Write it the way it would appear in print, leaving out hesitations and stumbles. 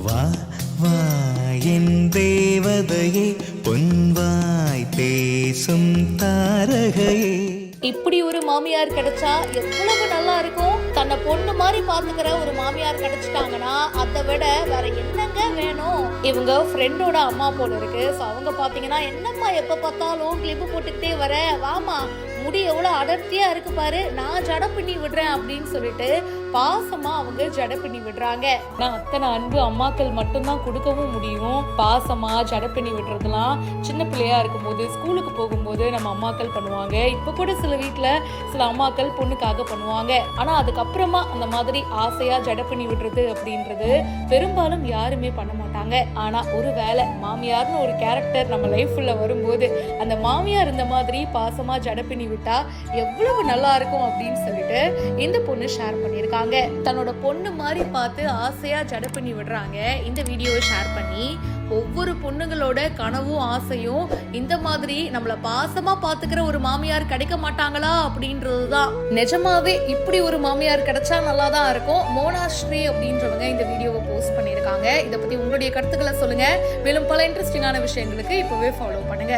வா வா என் தேவதையே பொன்வாய் பேசும் தாரகையே. இப்படி ஒரு மாமியார் கிடைச்சா எவ்வளவு நல்லா இருக்கும். தன்னை பொண்ணு மாதிரி பாத்துக்கிற ஒரு மாமியார் கிடைச்சிட்டாங்கன்னா அதை விட வேற என்னங்க வேணும். இவங்க ஃப்ரெண்டோட அம்மா போல இருக்கு. ஸோ அவங்க பாத்தீங்கன்னா, என்னம்மா எப்ப பார்த்தாலும் கிளிப்பு போட்டுக்கிட்டே வர, வாமா முடி எவ்வளவு அடர்த்தியா இருக்கு பாரு, நான் ஜட பின்னி விடுறேன் அப்படின்னு சொல்லிட்டு பாசமா அவங்க ஜட பின்னி விடுறாங்க. நான் அத்தனை அன்பு அம்மாக்கள் மட்டும்தான் கொடுக்கவும் முடியும். பாசமா ஜட பின்னி விடுறதுலாம் சின்ன பிள்ளையா இருக்கும் போது, ஸ்கூலுக்கு போகும்போது நம்ம அம்மாக்கள் பண்ணுவாங்க. இப்ப கூட சில வீட்டுல சில அம்மாக்கள் பொண்ணுக்காக பண்ணுவாங்க. ஆனா அதுக்கப்புறமா அந்த மாதிரி ஆசையா ஜட பின்னி விடுறது அப்படின்றது பெரும்பாலும் யாருமே பண்ண மாட்டாங்க. ஆனா ஒரு வேளை மாமியார்னு ஒரு கேரக்டர் நம்ம லைஃப்ல வரும்போது அந்த மாமியார் இந்த மாதிரி பாசமா ஜட பின்னி விட்டா எவ்வளவு நல்லா இருக்கும் அப்படின்னு சொல்லிட்டு இந்த பொண்ணு ஷேர் பண்ணியிருக்காங்க. தன்னோட பொண்ணு மாதிரி பார்த்து ஆசையா ஜட பண்ணி விடுறாங்க. இந்த வீடியோவை ஷேர் பண்ணி ஒவ்வொரு பொண்ணுங்களோட கனவும் ஆசையும் இந்த மாதிரி நம்மள பாசமா பாத்துக்கிற ஒரு மாமியார் கிடைக்க மாட்டாங்களா அப்படின்றதுதான். நிஜமாவே இப்படி ஒரு மாமியார் கிடைச்சா நல்லா தான் இருக்கும். மோனாஸ்ரீ அப்படின்றவங்க இந்த வீடியோவை போஸ்ட் பண்ணியிருக்காங்க. இதை பத்தி உங்களுடைய கருத்துக்களை சொல்லுங்க. மேலும் பல இன்ட்ரெஸ்டிங்கான விஷயங்களுக்கு இப்பவே ஃபாலோ பண்ணுங்க.